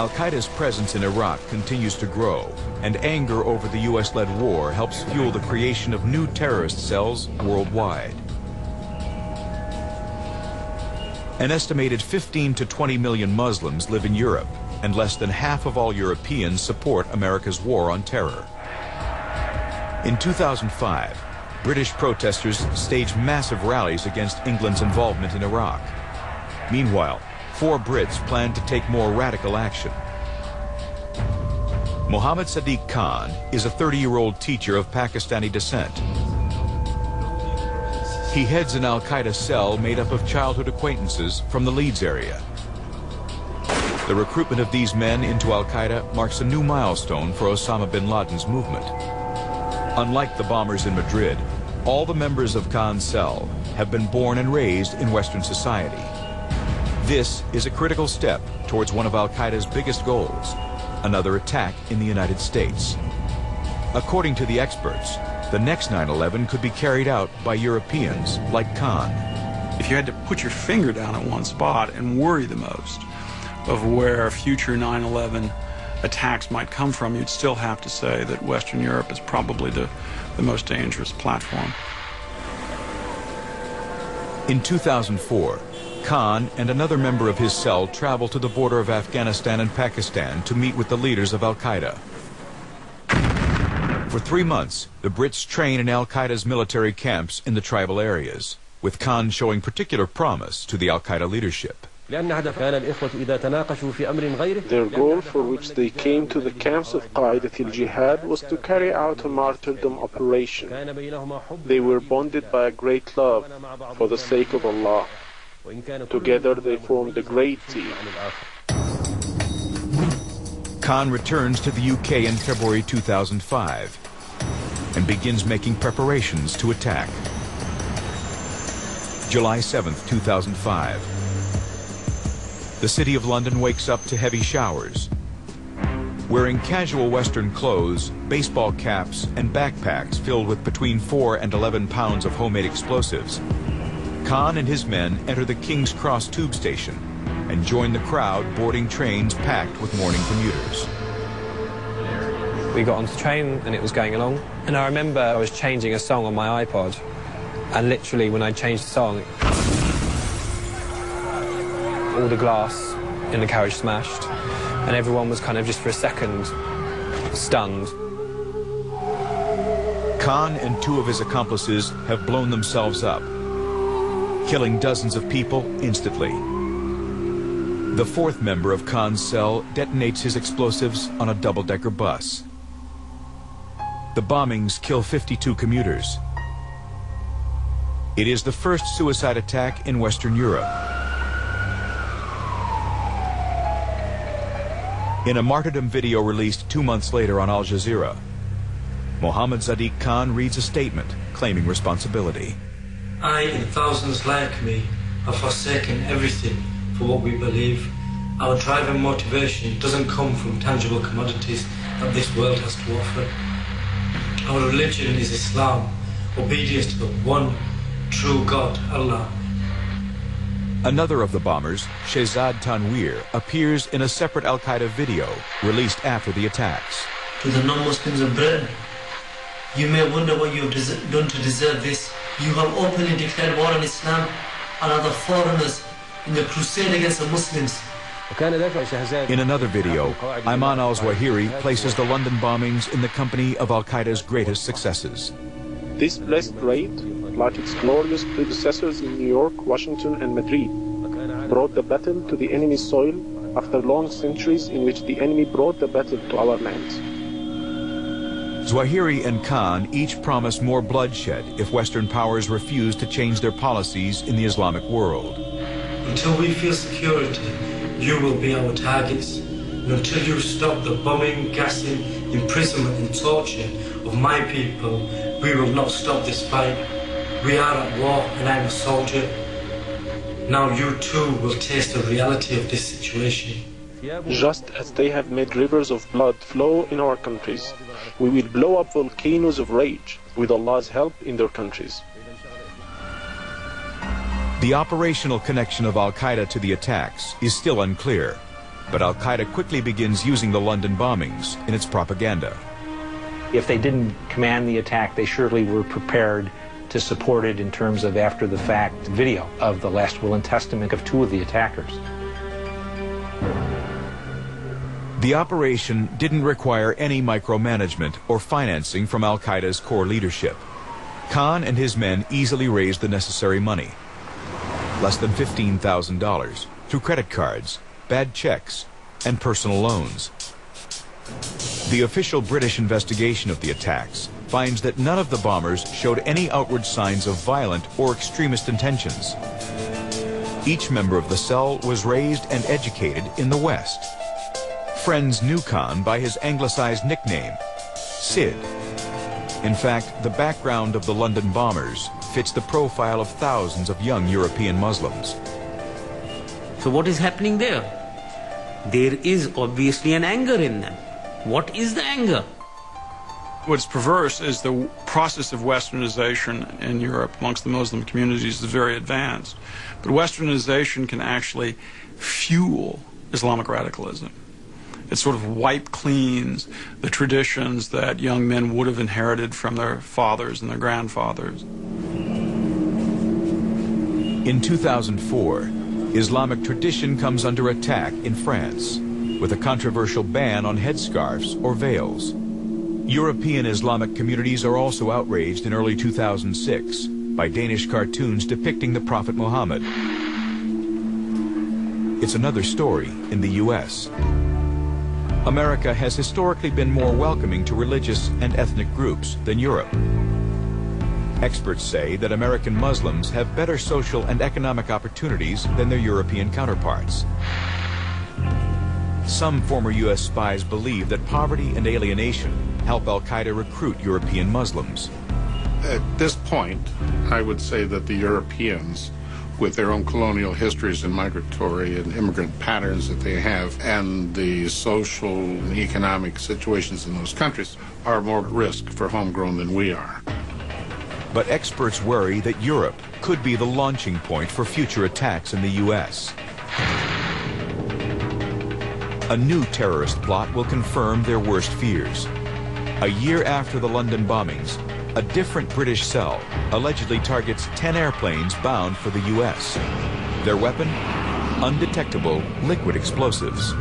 Al-Qaeda's presence in Iraq continues to grow, and anger over the U.S.-led war helps fuel the creation of new terrorist cells worldwide. An estimated 15 to 20 million Muslims live in Europe, and less than half of all Europeans support America's war on terror. In 2005, British protesters staged massive rallies against England's involvement in Iraq. Meanwhile, 4 Brits planned to take more radical action. Mohammed Sadiq Khan is a 30-year-old teacher of Pakistani descent. He heads an Al-Qaeda cell made up of childhood acquaintances from the Leeds area. The recruitment of these men into Al-Qaeda marks a new milestone for Osama bin Laden's movement. Unlike the bombers in Madrid, all the members of Khan's cell have been born and raised in Western society. This is a critical step towards one of Al-Qaeda's biggest goals, another attack in the United States. According to the experts, the next 9/11 could be carried out by Europeans like Khan. If you had to put your finger down at one spot and worry the most of where future 9/11 attacks might come from, you'd still have to say that Western Europe is probably the most dangerous platform. In 2004, Khan and another member of his cell traveled to the border of Afghanistan and Pakistan to meet with the leaders of Al-Qaeda. For 3 months, the Brits train in Al-Qaeda's military camps in the tribal areas, with Khan showing particular promise to the Al-Qaeda leadership. Their goal for which they came to the camps of Qaeda al-Jihad was to carry out a martyrdom operation. They were bonded by a great love for the sake of Allah. Together they formed a great team. Khan returns to the UK in February 2005 and begins making preparations to attack. July 7th, 2005. The city of London wakes up to heavy showers. Wearing casual Western clothes, baseball caps, and backpacks filled with between 4 and 11 pounds of homemade explosives, Khan and his men enter the King's Cross tube station and join the crowd boarding trains packed with morning commuters. We got onto the train and it was going along, and I remember I was changing a song on my iPod, and literally when I changed the song, all the glass in the carriage smashed, and everyone was kind of just for a second stunned. Khan and 2 of his accomplices have blown themselves up, killing dozens of people instantly. The 4th member of Khan's cell detonates his explosives on a double-decker bus. The bombings kill 52 commuters. It is the first suicide attack in Western Europe. In a martyrdom video released 2 months later on Al Jazeera, Mohammed Sadiq Khan reads a statement claiming responsibility. I and thousands like me have forsaken everything for what we believe. Our drive and motivation doesn't come from tangible commodities that this world has to offer. Our religion is Islam, obedience to the one true God, Allah. Another of the bombers, Shehzad Tanweer, appears in a separate Al-Qaeda video released after the attacks. To the non-Muslims of Britain, you may wonder what you have done to deserve this. You have openly declared war on Islam and other foreigners in the crusade against the Muslims. In another video, Ayman al-Zawahiri places the London bombings in the company of Al-Qaeda's greatest successes. This blessed raid, like its glorious predecessors in New York, Washington, and Madrid, brought the battle to the enemy's soil after long centuries in which the enemy brought the battle to our lands. Zawahiri and Khan each promise more bloodshed if Western powers refuse to change their policies in the Islamic world. Until we feel security, you will be our targets. And until you stop the bombing, gassing, imprisonment and torture of my people, we will not stop this fight. We are at war and I'm a soldier. Now you too will taste the reality of this situation. Just as they have made rivers of blood flow in our countries, we will blow up volcanoes of rage with Allah's help in their countries. The operational connection of Al-Qaeda to the attacks is still unclear, But Al-Qaeda quickly begins using the London bombings in its propaganda. If they didn't command the attack, they surely were prepared to support it in terms of after-the-fact video of the last will and testament of two of the attackers. The operation didn't require any micromanagement or financing from Al-Qaeda's core leadership. Khan and his men easily raised the necessary money. Less than $15,000 through credit cards, bad checks, and personal loans. The official British investigation of the attacks finds that none of the bombers showed any outward signs of violent or extremist intentions. Each member of the cell was raised and educated in the West. Friends knew Khan by his anglicized nickname, Sid. In fact, the background of the London bombers fits the profile of thousands of young European Muslims. So what is happening there? There is obviously an anger in them. What is the anger? What's perverse is the process of westernization in Europe amongst the Muslim communities is very advanced. But westernization can actually fuel Islamic radicalism. It sort of wipe cleans the traditions that young men would have inherited from their fathers and their grandfathers. In 2004, Islamic tradition comes under attack in France with a controversial ban on headscarves or veils. European Islamic communities are also outraged in early 2006 by Danish cartoons depicting the Prophet Muhammad. It's another story in the U.S. America has historically been more welcoming to religious and ethnic groups than Europe. Experts say that American Muslims have better social and economic opportunities than their European counterparts. Some former U.S. spies believe that poverty and alienation help Al-Qaeda recruit European Muslims. At this point, I would say that the Europeans, with their own colonial histories and migratory and immigrant patterns that they have, and the social and economic situations in those countries, are more at risk for homegrown than we are. But experts worry that Europe could be the launching point for future attacks in the U.S. A new terrorist plot will confirm their worst fears. A year after the London bombings, a different British cell allegedly targets 10 airplanes bound for the U.S. Their weapon? Undetectable liquid explosives.